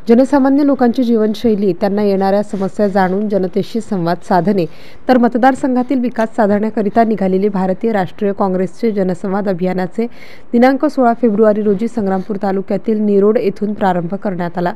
जनसामान्य लोकांची जीवनशैली, त्यांना येणाऱ्या समस्या जाणून जनतेशी संवाद साधणे, तर मतदारसंघातील विकास साधण्याकरिता निघालेले भारतीय राष्ट्रीय काँग्रेसचे जनसंवाद अभियानाचे दिनांक 16 फेब्रुवारी रोजी संग्रामपूर तालुक्यातील निरोड येथून प्रारंभ करण्यात आला।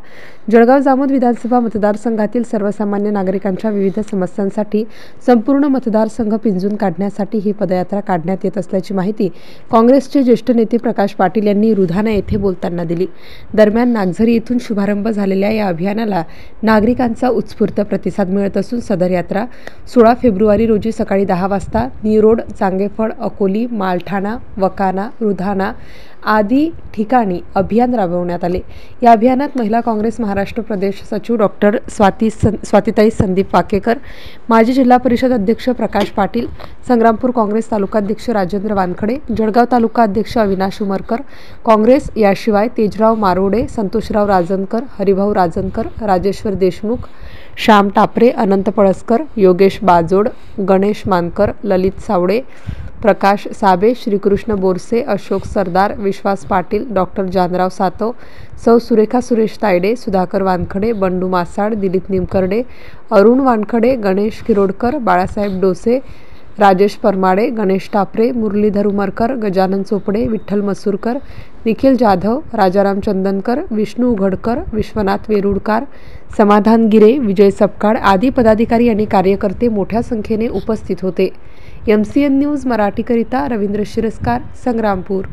जळगाव जामोद विधानसभा मतदारसंघातील सर्वसामान्य नागरिकांच्या विविध समस्यांसाठी संपूर्ण मतदारसंघ पिंजून काढण्यासाठी ही पदयात्रा काढण्यात येत असल्याची माहिती काँग्रेसचे ज्येष्ठ नेते प्रकाश पाटील यांनी रुधाना येथे बोलताना दिली। दरम्यान नागझरी येथून शुभारंभ झालेल्या या अभियानाला नागरिकांचा उत्स्फूर्त प्रतिसाद मिळत असून सदर यात्रा 16 फेब्रुवारी रोजी सकाळी 10 वाजता निरोड, चांगेफळ, अकोली, मालठाणा, वकाना, रुधाना आदी ठिकाणी अभियान राबवण्यात आले। या अभियानात महिला काँग्रेस महाराष्ट्र प्रदेश सचिव डॉक्टर स्वातीताई संदीप वाकेकर, माजी जिल्हा परिषद अध्यक्ष प्रकाश पाटील, संग्रामपूर काँग्रेस तालुकाध्यक्ष राजेंद्र वानखडे, जळगाव तालुका अध्यक्ष अविनाश उमरकर, काँग्रेस याशिवाय तेजराव मारोडे, संतोषराव राजनकर, हरिभाऊ राजनकर, राजेश्वर देशमुख, श्याम टापरे, अनंत पळसकर, योगेश बाजोड, गणेश मानकर, ललित सावडे, प्रकाश साबे, श्रीकृष्ण बोरसे, अशोक सरदार, विश्वास पाटील, डॉक्टर जानराव सातव, सौ सुरेखा सुरेश तायडे, सुधाकर वानखडे, बंडू मासाड, दिलीप निमकर्डे, अरुण वानखडे, गणेश किरोडकर, बाळासाहेब डोसे, राजेश परमाडे, गणेश टापरे, मुरलीधर उमरकर, गजानन चोपडे, विठ्ठल मसूरकर, निखिल जाधव, राजाराम चंदनकर, विष्णू उघडकर, विश्वनाथ वेरुळकार, समाधान गिरे, विजय सपकाळ आदी पदाधिकारी आणि कार्यकर्ते मोठ्या संख्येने उपस्थित होते। MCN न्यूज मराठीकरिता रवींद्र शिरस्कार, संग्रामपूर।